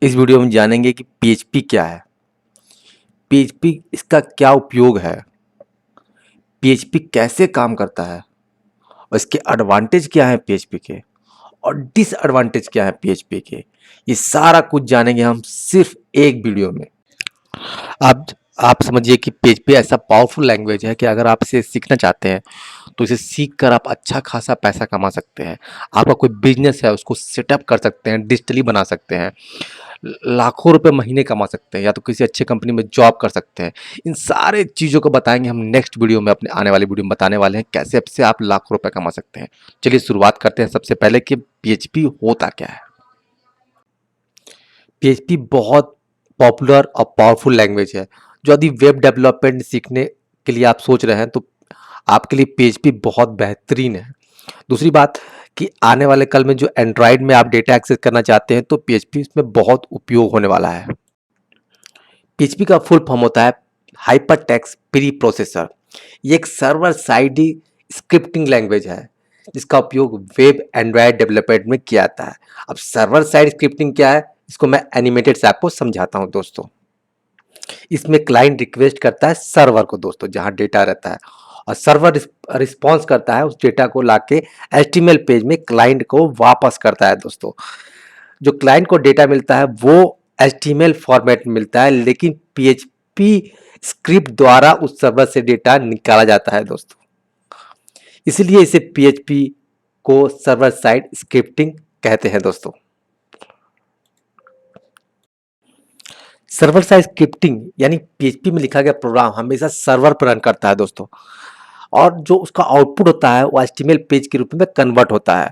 इस वीडियो में जानेंगे कि पीएचपी क्या है, पीएचपी इसका क्या उपयोग है, पीएचपी कैसे काम करता है और इसके एडवांटेज क्या हैं पीएचपी के और डिसएडवांटेज क्या है पीएचपी के। ये सारा कुछ जानेंगे हम सिर्फ एक वीडियो में। आप आप समझिए कि पीएचपी ऐसा पावरफुल लैंग्वेज है कि अगर आप इसे सीखना चाहते हैं तो इसे सीख कर आप अच्छा खासा पैसा कमा सकते हैं। आपका कोई बिजनेस है उसको सेटअप कर सकते हैं, डिजिटली बना सकते हैं, लाखों रुपए महीने कमा सकते हैं या तो किसी अच्छे कंपनी में जॉब कर सकते हैं। इन सारे चीज़ों को बताएंगे हम नेक्स्ट वीडियो में, अपने आने वाली वीडियो में बताने वाले हैं कैसे अब से आप लाखों रुपए कमा सकते हैं। चलिए शुरुआत करते हैं सबसे पहले कि पीएचपी होता क्या है। पीएचपी बहुत पॉपुलर और पावरफुल लैंग्वेज है। जो यदि वेब डेवलपमेंट सीखने के लिए आप सोच रहे हैं तो आपके लिए पीएचपी बहुत बेहतरीन है। दूसरी बात कि आने वाले कल में जो एंड्रॉयड में आप डेटा एक्सेस करना चाहते हैं तो पीएचपी इसमें बहुत उपयोग होने वाला है। पीएचपी का फुल फॉर्म होता है हाइपर टेक्स्ट प्री प्रोसेसर। ये एक सर्वर साइड स्क्रिप्टिंग लैंग्वेज है जिसका उपयोग वेब एंड्रॉयड डेवलपमेंट में किया जाता है। अब सर्वर साइड स्क्रिप्टिंग क्या है इसको मैं एनिमेटेड से आपको समझाता हूं दोस्तों। इसमें क्लाइंट रिक्वेस्ट करता है सर्वर को दोस्तों, जहां डेटा रहता है, और सर्वर रिस्पॉन्स करता है उस डेटा को लाके एचटीएमएल पेज में क्लाइंट को वापस करता है दोस्तों। जो क्लाइंट को डेटा मिलता है वो एचटीएमएल फॉर्मेट में मिलता है, लेकिन पीएचपी स्क्रिप्ट द्वारा उस सर्वर से डेटा निकाला जाता है दोस्तों। इसलिए इसे पीएचपी को सर्वर साइड स्क्रिप्टिंग कहते हैं दोस्तों। सर्वर साइड स्क्रिप्टिंग यानी पीएचपी में लिखा गया प्रोग्राम हमेशा सर्वर पर रन करता है दोस्तों, और जो उसका आउटपुट होता है वो एचटीएमएल पेज के रूप में कन्वर्ट होता है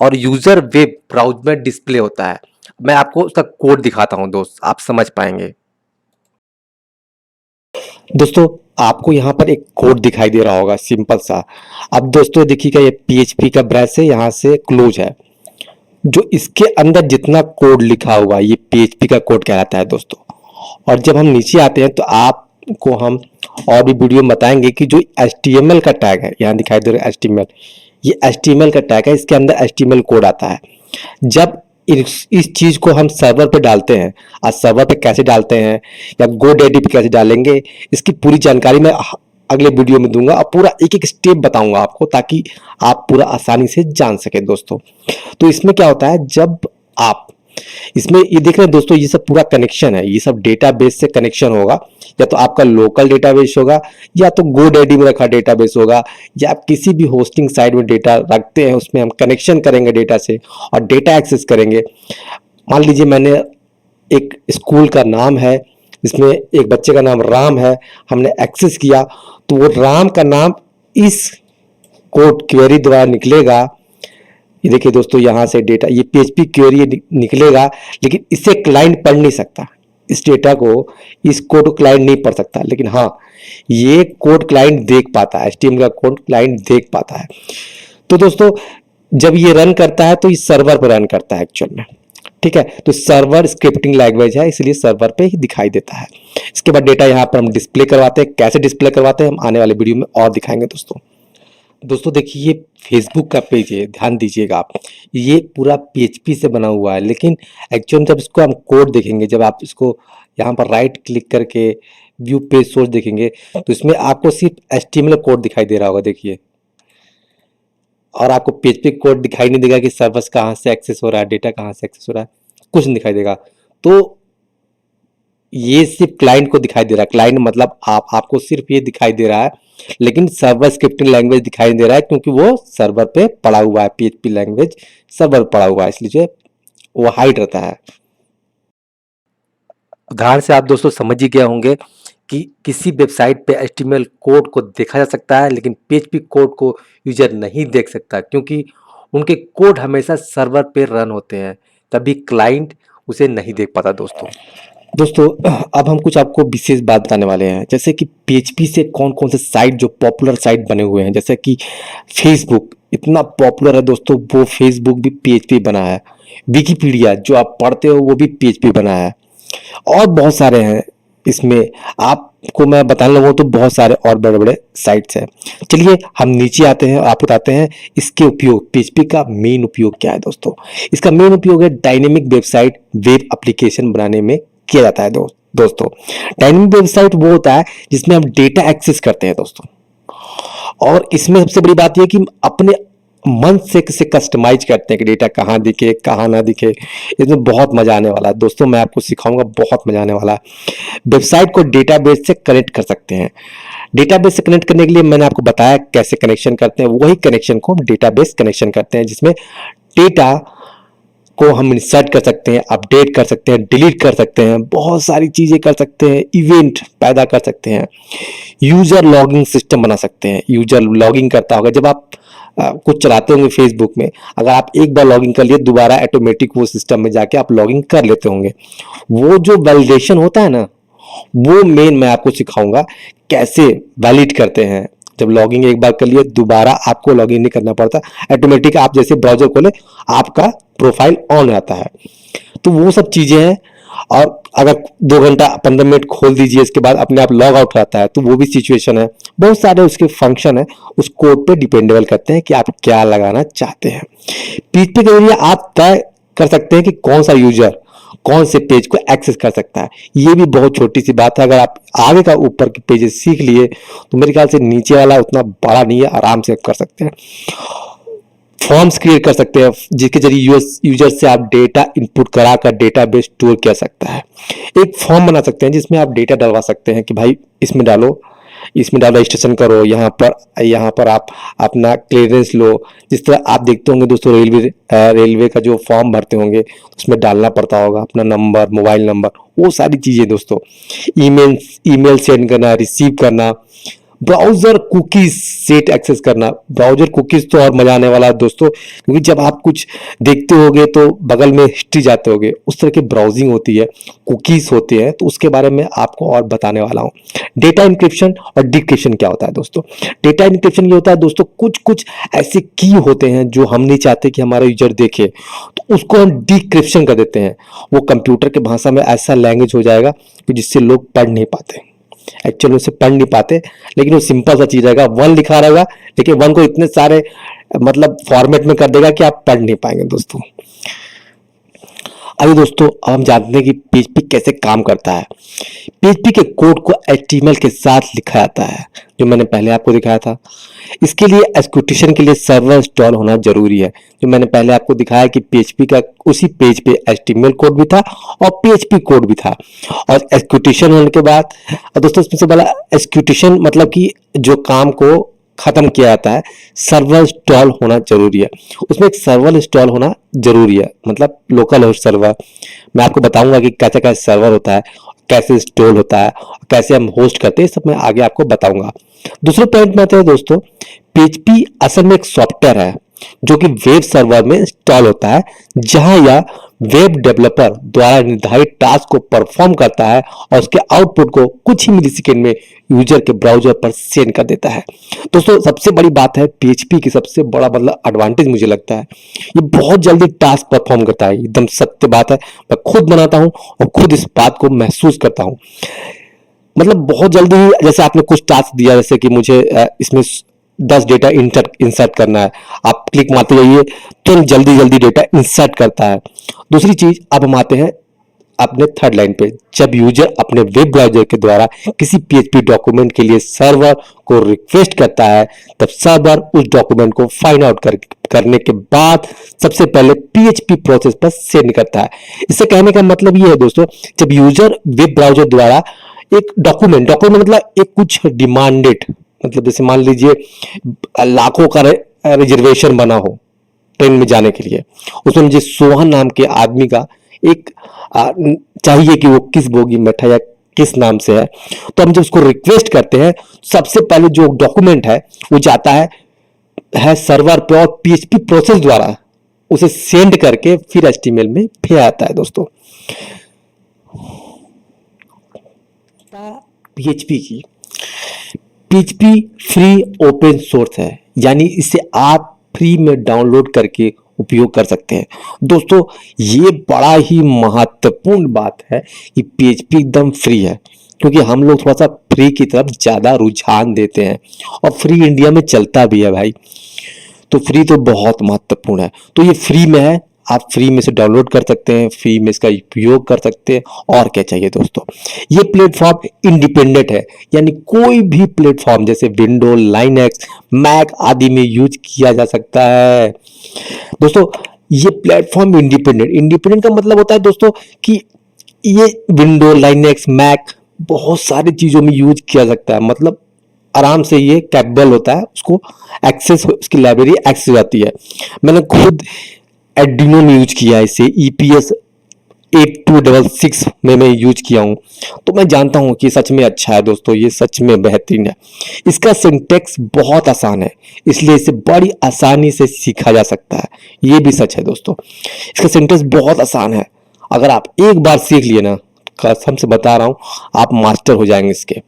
और यूजर वेब ब्राउज़र में डिस्प्ले होता है। मैं आपको उसका कोड दिखाता हूं दोस्त, आप समझ पाएंगे। दोस्तों आपको यहाँ पर एक कोड दिखाई दे रहा होगा सिंपल सा। अब दोस्तों देखिएगा ये पीएचपी का ब्रश है, यहाँ से क्लोज है। जो इसके अंदर जितना कोड लिखा हुआ है ये पीएचपी का कोड कहलाता है दोस्तों। और जब हम नीचे आते हैं तो आपको हम और भी वीडियो में बताएंगे कि जो एचटीएमएल का टैग है, यहाँ दिखाई दे रहा है एचटीएमएल, ये एचटीएमएल का टैग है, इसके अंदर एचटीएमएल कोड आता है। जब इस चीज को हम सर्वर पे डालते हैं, आज सर्वर पे कैसे डालते हैं या गोडैडी पे कैसे डालेंगे, इसकी पूरी जानकारी मैं अगले वीडियो में दूंगा और पूरा एक एक स्टेप बताऊंगा आपको, ताकि आप पूरा आसानी से जान सके दोस्तों। तो इसमें क्या होता है, जब आप इसमें ये देख रहे हैं दोस्तों, ये सब पूरा कनेक्शन है, ये सब डेटाबेस से कनेक्शन होगा। या तो आपका लोकल डेटाबेस होगा या तो गोडैडी में रखा डेटाबेस होगा, या आप किसी भी होस्टिंग साइट में डेटा रखते हैं उसमें हम कनेक्शन करेंगे डेटा से और डेटा एक्सेस करेंगे। मान लीजिए मैंने एक स्कूल का नाम है जिसमें एक बच्चे का नाम राम है, हमने एक्सेस किया तो वो राम का नाम इस कोड क्वेरी द्वारा निकलेगा। ये देखिए दोस्तों, यहाँ से डेटा ये पीएचपी क्वेरी निकलेगा, लेकिन इसे क्लाइंट पढ़ नहीं सकता। इस डेटा को, इस कोड को क्लाइंट नहीं पढ़ सकता, लेकिन हाँ ये कोड क्लाइंट देख पाता है, एचटीएमएल का कोड क्लाइंट देख पाता है। तो दोस्तों जब ये रन करता है तो इस सर्वर पर रन करता है एक्चुअल में, ठीक है। तो सर्वर स्क्रिप्टिंग लैंग्वेज है, इसलिए सर्वर पे ही दिखाई देता है। इसके बाद डेटा यहाँ पर हम डिस्प्ले करवाते हैं। कैसे डिस्प्ले करवाते हैं हम आने वाले वीडियो में और दिखाएंगे दोस्तों। दोस्तों देखिए ये फेसबुक का पेज है, ध्यान दीजिएगा आप, ये पूरा पीएचपी से बना हुआ है, लेकिन एक्चुअली जब इसको हम कोड देखेंगे, जब आप इसको यहाँ पर राइट क्लिक करके व्यू पेज सोर्स देखेंगे तो इसमें आपको सिर्फ एचटीएमएल कोड दिखाई दे रहा होगा, देखिए, और आपको पीएचपी कोड दिखाई नहीं देगा कि सर्वर्स कहाँ से एक्सेस हो रहा है, डेटा कहाँ से एक्सेस हो रहा है, कुछ नहीं दिखाई देगा। तो ये सिर्फ क्लाइंट को दिखाई दे रहा है, क्लाइंट मतलब आपको सिर्फ ये दिखाई दे रहा है, लेकिन सर्वर स्क्रिप्टिंग लैंग्वेज दिखाई दे रहा है क्योंकि वो सर्वर पे पड़ा हुआ है, पीएचपी लैंग्वेज सर्वर पे पड़ा हुआ है, इसलिए वो हाइड रहता है। उदाहरण से आप दोस्तों समझ ही गए होंगे कि किसी वेबसाइट पे एचटीएमएल कोड को देखा जा सकता है, लेकिन पीएचपी कोड को यूजर नहीं देख सकता क्योंकि उनके कोड हमेशा सर्वर पे रन होते हैं, तभी क्लाइंट उसे नहीं देख पाता दोस्तों अब हम कुछ आपको विशेष बात बताने वाले हैं, जैसे कि पीएचपी से कौन कौन से साइट जो पॉपुलर साइट बने हुए हैं, जैसे कि फेसबुक इतना पॉपुलर है दोस्तों, वो फेसबुक भी पीएचपी बना है। विकिपीडिया जो आप पढ़ते हो वो भी पीएचपी बना है, और बहुत सारे हैं इसमें। आप आपको मैं बताने लगूँ तो बहुत सारे और बड़े-बड़े साइट्स हैं। चलिए हम नीचे आते हैं और आपको बताते हैं इसके उपयोग, पीएचपी का मेन उपयोग क्या है दोस्तों। इसका मेन उपयोग है डायनेमिक वेबसाइट, वेब एप्लीकेशन बनाने में किया जाता है दोस्तों। डायनेमिक वेबसाइट वो होता है जिसमें हम डेटा एक्सेस करते हैं दोस्तों, और इसमें सबसे बड़ी बात यह कि अपने मन से किसे कस्टमाइज करते हैं कि डेटा कहाँ दिखे कहाँ ना दिखे। इसमें बहुत मजा आने वाला है दोस्तों, मैं आपको सिखाऊंगा, बहुत मजा आने वाला है। वेबसाइट को डेटाबेस से कनेक्ट कर सकते हैं। डेटाबेस से कनेक्ट करने के लिए मैंने आपको बताया कैसे कनेक्शन करते हैं, वही कनेक्शन को हम डेटाबेस कनेक्शन करते हैं, जिसमें डेटा को हम इंसर्ट कर सकते हैं, अपडेट कर सकते हैं, डिलीट कर सकते हैं, बहुत सारी चीजें कर सकते हैं, इवेंट पैदा कर सकते हैं, यूजर लॉगिंग सिस्टम बना सकते हैं। यूजर लॉगिंग करता होगा जब आप कुछ चलाते होंगे फेसबुक में, अगर आप एक बार लॉगिन कर लिए दोबारा ऑटोमेटिक वो सिस्टम में जाके आप लॉगिन कर लेते होंगे। वो जो वैलिडेशन होता है ना, वो मेन मैं आपको सिखाऊंगा कैसे वैलिड करते हैं। जब लॉगिन एक बार कर लिए दोबारा आपको लॉगिन नहीं करना पड़ता, ऑटोमेटिक आप जैसे ब्राउजर खोले आपका प्रोफाइल ऑन रहता है। तो वो सब चीजें हैं। और अगर 2 घंटा 15 मिनट खोल दीजिए इसके बाद अपने आप लॉग आउट रहता है, तो वो भी सिचुएशन है। बहुत सारे उसके फंक्शन है, उस कोड पे डिपेंडेबल करते हैं कि आप क्या लगाना चाहते हैं। पीएचपी के जरिए आप तय कर सकते हैं कि कौन सा यूजर कौन से पेज को एक्सेस कर सकता है। ये भी बहुत छोटी सी बात है। अगर आप आगे का ऊपर के पेजेस सीख लिए तो मेरे ख्याल से नीचे वाला उतना बड़ा नहीं है, आराम से कर सकते हैं। फॉर्म्स क्रिएट कर सकते हैं जिसके जरिए यूजर से आप डेटा इनपुट कराकर डेटाबेस स्टोर किया सकता है। एक फॉर्म बना सकते हैं जिसमें आप डेटा डलवा सकते हैं कि भाई इसमें डालो, इसमें डालो, रजिस्ट्रेशन करो, यहाँ पर आप अपना क्लियरेंस लो। जिस तरह आप देखते होंगे दोस्तों रेलवे का जो फॉर्म भरते होंगे उसमें डालना पड़ता होगा अपना नंबर, मोबाइल नंबर, वो सारी चीजें दोस्तों। ईमेल सेंड करना, रिसीव करना, ब्राउजर कुकीज सेट एक्सेस करना। ब्राउजर कुकीज तो और मजा आने वाला है दोस्तों, क्योंकि जब आप कुछ देखते होगे तो बगल में हिस्ट्री जाते होगे, उस तरह की ब्राउजिंग होती है, कुकीज होते हैं, तो उसके बारे में आपको और बताने वाला हूं। डेटा इंक्रिप्शन और डिक्रिप्शन क्या होता है दोस्तों। डेटा इंक्रिप्शन ये होता है दोस्तों, कुछ कुछ ऐसे की होते हैं जो हम नहीं चाहते कि हमारा यूजर देखे, तो उसको हम डिक्रिप्शन कर देते हैं। वो कंप्यूटर के भाषा में ऐसा लैंग्वेज हो जाएगा कि जिससे लोग पढ़ नहीं पाते, एक्चुअली उसे पढ़ नहीं पाते, लेकिन वो सिंपल सा चीज रहेगा, 1 लिखा रहेगा, लेकिन 1 को इतने सारे मतलब फॉर्मेट में कर देगा कि आप पढ़ नहीं पाएंगे दोस्तों। अभी दोस्तों अब हम जानते हैं कि पीएचपी कैसे काम करता है। पीएचपी के कोड को एचटीएमएल के साथ लिखा जाता है, जो मैंने पहले आपको दिखाया था। इसके लिए एग्जीक्यूशन के लिए सर्वर इंस्टॉल होना जरूरी है, जो मैंने पहले आपको दिखाया कि पीएचपी का उसी पेज पे एचटीएमएल कोड भी था और पीएचपी कोड भी था। और एग्जीक्यूशन होने के बाद दोस्तों इसमें से बड़ा एग्जीक्यूशन मतलब कि जो काम को खत्म किया जाता है, सर्वर इंस्टॉल होना जरूरी है। उसमें एक सर्वर इंस्टॉल होना जरूरी है, मतलब लोकल होस्ट सर्वर। मैं आपको बताऊंगा कि कैसे कैसे सर्वर होता है, कैसे इंस्टॉल होता है, कैसे हम होस्ट करते हैं, सब मैं आगे आपको बताऊंगा। दूसरे पॉइंट में आते हैं दोस्तों, पीएचपी असल में एक सॉफ्टवेयर है जो कि वेब सर्वर में इंस्टॉल होता है, जहां यह वेब डेवलपर द्वारा निर्धारित टास्क को परफॉर्म करता है और उसके आउटपुट को कुछ ही मिलीसेकंड में यूजर के ब्राउजर पर सेंड कर देता है। दोस्तों सबसे बड़ी बात है पीएचपी की, सबसे बड़ा मतलब एडवांटेज मुझे लगता है, ये बहुत जल्दी टास्क परफॉर्म करता है। एकदम सत्य बात है, मैं खुद बनाता हूं और खुद इस बात को महसूस करता हूं। मतलब बहुत जल्दी, जैसे आपने कुछ टास्क दिया, जैसे कि मुझे इसमें 10 डेटा इंसर्ट करना है, आप क्लिक मारते जाइए तुरंत जल्दी जल्दी डेटा इंसर्ट करता है। दूसरी चीज, अब हम आते हैं अपने थर्ड लाइन पे। जब यूजर अपने वेब ब्राउजर के द्वारा किसी पीएचपी डॉक्यूमेंट के लिए सर्वर को रिक्वेस्ट करता है, तब सर्वर उस डॉक्यूमेंट को फाइंड आउट करने के बाद सबसे पहले पीएचपी प्रोसेस पर सेंड करता है। इससे कहने का मतलब ये है दोस्तों, जब यूजर वेब ब्राउजर द्वारा एक डॉक्यूमेंट मतलब एक कुछ डिमांडेड, मतलब जैसे मान लीजिए लाखों का रिजर्वेशन बना हो ट्रेन में जाने के लिए, उसमें मुझे सोहन नाम के आदमी का एक चाहिए कि वो किस बोगी में बैठा या किस नाम से है, तो हम जब उसको रिक्वेस्ट करते हैं, सबसे पहले जो डॉक्यूमेंट है वो जाता है सर्वर पे और पीएचपी प्रोसेस द्वारा उसे सेंड करके फिर एचटीएमएल में भेज आता है दोस्तों। पीएचपी फ्री ओपन सोर्स है, यानी इसे आप फ्री में डाउनलोड करके उपयोग कर सकते हैं। दोस्तों ये बड़ा ही महत्वपूर्ण बात है कि पीएचपी एकदम फ्री है, क्योंकि हम लोग थोड़ा सा फ्री की तरफ ज़्यादा रुझान देते हैं और फ्री इंडिया में चलता भी है भाई। तो फ्री तो बहुत महत्वपूर्ण है। तो ये फ्री में है, आप फ्री में से डाउनलोड कर सकते हैं, फ्री में इसका उपयोग कर सकते हैं। और क्या चाहिए दोस्तों। ये प्लेटफॉर्म इंडिपेंडेंट है, यानी कोई भी प्लेटफॉर्म जैसे विंडो, लाइनक्स, मैक आदि में यूज किया जा सकता है दोस्तों। ये प्लेटफॉर्म इंडिपेंडेंट, इंडिपेंडेंट का मतलब होता है दोस्तों कि ये विंडो, लाइनक्स, मैक बहुत सारी चीजों में यूज किया सकता है। मतलब आराम से ये कैपेबल होता है, उसको एक्सेस, उसकी लाइब्रेरी एक्सेस हो जाती है। मैंने खुद एर्डिनो में यूज किया है इसे, EPS 8266 में मैं यूज किया हूं, तो मैं जानता हूं कि सच में अच्छा है दोस्तों, ये सच में बेहतरीन है। इसका सिंटेक्स बहुत आसान है, इसलिए इसे बड़ी आसानी से सीखा जा सकता है। ये भी सच है दोस्तों, इसका सिंटेक्स बहुत आसान है। अगर आप एक बार सीख लिए ना, कसम से बता रहा हूं, आप मास्टर हो जाएंगे इसके।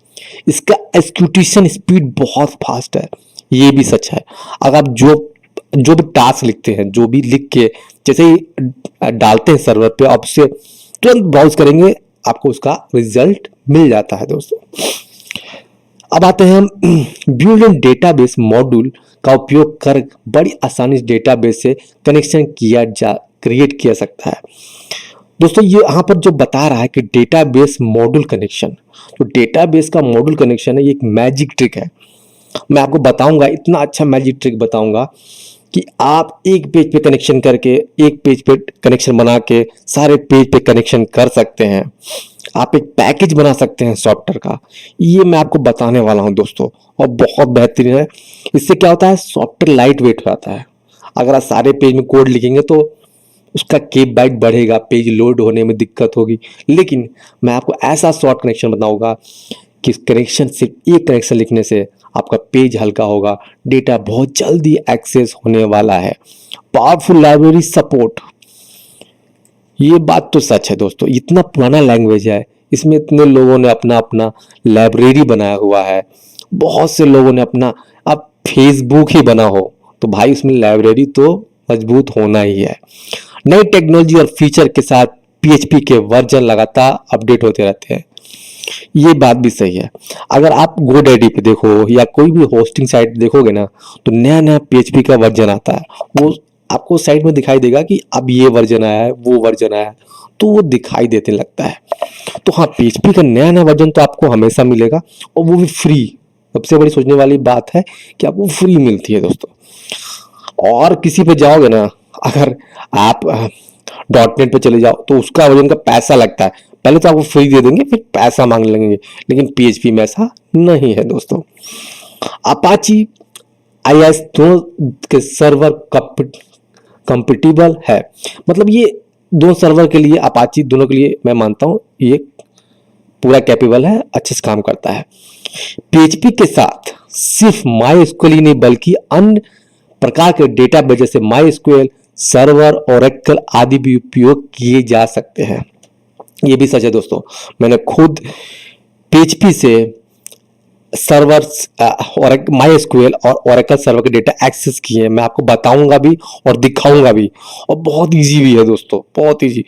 इसका एक्सक्यूटेशन स्पीड बहुत फास्ट है, ये भी सच है। अगर आप जो भी टास्क लिखते हैं, जो भी लिख के जैसे ही डालते हैं सर्वर पे, आप उसे तुरंत ब्राउज करेंगे, आपको उसका रिजल्ट मिल जाता है दोस्तों। अब आते हैं बिल्ड इन डेटाबेस मॉड्यूल का उपयोग कर बड़ी आसानी से डेटाबेस से कनेक्शन क्रिएट किया सकता है दोस्तों। ये यहाँ पर जो बता रहा है कि डेटाबेस मॉड्यूल कनेक्शन, तो डेटाबेस का मॉड्यूल कनेक्शन है, ये एक मैजिक ट्रिक है। मैं आपको बताऊंगा, इतना अच्छा मैजिक ट्रिक बताऊंगा कि आप एक पेज पे कनेक्शन करके, एक पेज पे कनेक्शन बना के सारे पेज पे कनेक्शन कर सकते हैं। आप एक पैकेज बना सकते हैं सॉफ्टवेयर का, ये मैं आपको बताने वाला हूं दोस्तों, और बहुत बेहतरीन है। इससे क्या होता है, सॉफ्टवेयर लाइट वेट हो जाता है। अगर आप सारे पेज में कोड लिखेंगे तो उसका केप बाइट बढ़ेगा, पेज लोड होने में दिक्कत होगी। लेकिन मैं आपको ऐसा शॉर्ट कनेक्शन बताऊंगा कि कनेक्शन, सिर्फ एक कनेक्शन लिखने से आपका पेज हल्का होगा, डेटा बहुत जल्दी एक्सेस होने वाला है। पावरफुल लाइब्रेरी सपोर्ट, ये बात तो सच है दोस्तों। इतना पुराना लैंग्वेज है, इसमें इतने लोगों ने अपना अपना लाइब्रेरी बनाया हुआ है। बहुत से लोगों ने अपना, अब फेसबुक ही बना हो तो भाई उसमें लाइब्रेरी तो मजबूत होना ही है। नई टेक्नोलॉजी और फीचर के साथ PHP के वर्जन लगातार अपडेट होते रहते हैं, ये बात भी सही है। अगर आप GoDaddy पे देखो या कोई भी होस्टिंग साइट देखोगे ना, तो नया नया PHP का वर्जन आता है। वो आपको साइट में दिखाई देगा कि अब ये वर्जन आया है, वो वर्जन आया है, तो वो दिखाई देते लगता है। तो हाँ, PHP का नया नया वर्जन तो आपको हमेशा मिलेगा, और वो भी फ्री। सबसे बड़ी सोचने वाली बात है कि आपको फ्री मिलती है दोस्तों। और किसी पे जाओगे ना, अगर आप .NET पे चले जाओ तो उसका वर्जन का पैसा लगता है। पहले तो आपको फ्री दे देंगे, फिर पैसा मांग लेंगे। लेकिन PHP में ऐसा नहीं है दोस्तों। अपाची IIS दोनों के सर्वर कंपेटिबल है, मतलब ये दो सर्वर के लिए, अपाची दोनों के लिए मैं मानता हूं ये पूरा कैपेबल है, अच्छे से काम करता है। PHP के साथ सिर्फ MySQL ही नहीं बल्कि अन्य प्रकार के डेटाबेस जैसे MySQL, सर्वर, ओरेकल आदि भी उपयोग किए जा सकते हैं। ये भी सच है दोस्तों, मैंने खुद PHP से सर्वर और MySQL और ओरेकल सर्वर के डेटा एक्सेस किए हैं। मैं आपको बताऊंगा भी और दिखाऊंगा भी, और बहुत इजी भी है दोस्तों, बहुत इजी।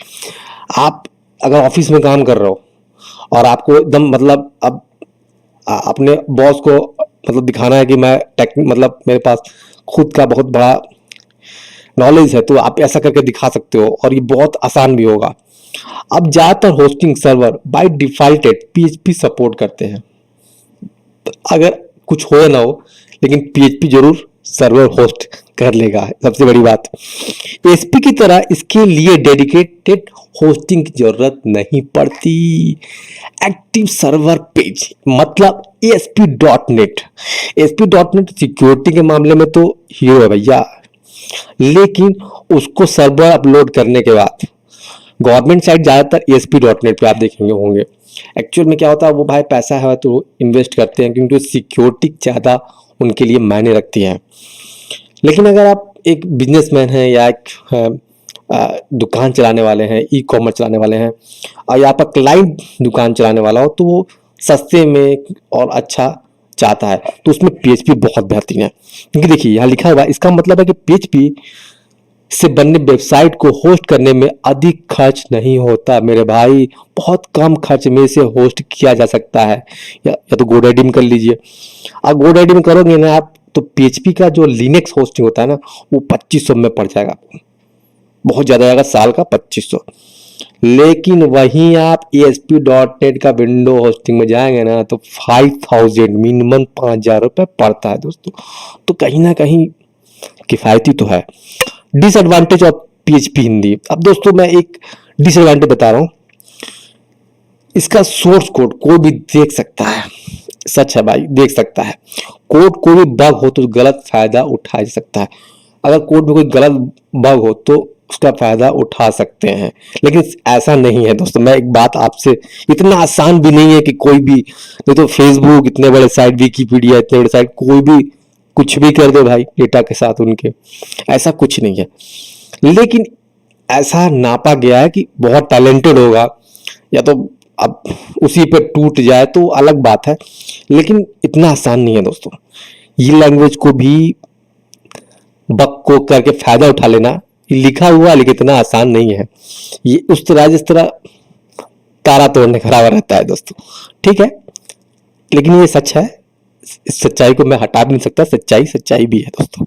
आप अगर ऑफिस में काम कर रहे हो और आपको एकदम मतलब अब अपने बॉस को मतलब दिखाना है कि मैं मतलब मेरे पास खुद का बहुत बड़ा नॉलेज है, तो आप ऐसा करके दिखा सकते हो, और ये बहुत आसान भी होगा। अब ज्यादातर hosting server by default PHP support करते हैं। अगर कुछ हो या ना हो, लेकिन PHP जरूर सर्वर होस्ट कर लेगा, सबसे बड़ी बात। ASP की तरह इसके लिए डेडिकेटेड होस्टिंग की जरूरत नहीं पड़ती। एक्टिव सर्वर पेज मतलब ASP.NET। ASP.NET सिक्योरिटी के मामले में तो हीरो है भैया, लेकिन उसको सर्वर अपलोड करने के बाद गवर्नमेंट साइट ज्यादातर ASP.NET पे आप देखेंगे होंगे। एक्चुअल में क्या होता है, वो भाई पैसा है तो इन्वेस्ट करते हैं, क्योंकि सिक्योरिटी ज़्यादा उनके लिए मायने रखती है। लेकिन अगर आप एक बिजनेसमैन हैं या एक दुकान चलाने वाले हैं, ई-कॉमर्स चलाने वाले हैं, और या आप क्लाइंट दुकान चलाने वाला हो, तो वो सस्ते में और अच्छा चाहता है, तो उसमें PHP बहुत बेहतरीन है। क्योंकि देखिए यहाँ लिखा हुआ है, इसका मतलब है कि PHP से बनने वेबसाइट को होस्ट करने में अधिक खर्च नहीं होता मेरे भाई। बहुत कम खर्च में से होस्ट किया जा सकता है। या तो GoDaddy में कर लीजिए। अब GoDaddy में करोगे ना आप, तो PHP का जो लिनक्स होस्टिंग होता है ना, वो 2500 में पड़ जाएगा आपको। बहुत ज्यादा आएगा, साल का 2500। लेकिन वहीं आप ASP.NET का विंडो होस्टिंग में जाएंगे ना, तो 5000 मिनिमम 5000 रुपये पड़ता है दोस्तों। तो कहीं ना कहीं किफायती तो है। Disadvantage of PHP Hindi. अब दोस्तों मैं एक डिसएडवांटेज बता रहा हूं, इसका सोर्स कोड कोई भी देख सकता है। सच है भाई, देख सकता है। कोड कोई भी बग हो तो गलत फायदा उठाया जा सकता है। अगर कोड में कोई गलत बग हो तो उसका फायदा उठा सकते हैं, लेकिन ऐसा नहीं है दोस्तों। मैं एक बात आपसे, इतना आसान भी नहीं है कि कोई भी, नहीं तो फेसबुक इतने बड़े साइट, विकीपीडिया इतने बड़े साइट, कोई भी कुछ भी कर दे भाई डेटा के साथ उनके, ऐसा कुछ नहीं है। लेकिन ऐसा नापा गया है कि बहुत टैलेंटेड होगा, या तो अब उसी पे टूट जाए तो अलग बात है, लेकिन इतना आसान नहीं है दोस्तों। ये लैंग्वेज को भी बग को करके फायदा उठा लेना, ये लिखा हुआ लेकिन इतना आसान नहीं है। ये उस तरह, जिस तरह तारा तोड़ने का बराबर रहता है दोस्तों। ठीक है, लेकिन ये सच है। इस सच्चाई को मैं हटा भी नहीं सकता, सच्चाई सच्चाई भी है दोस्तों।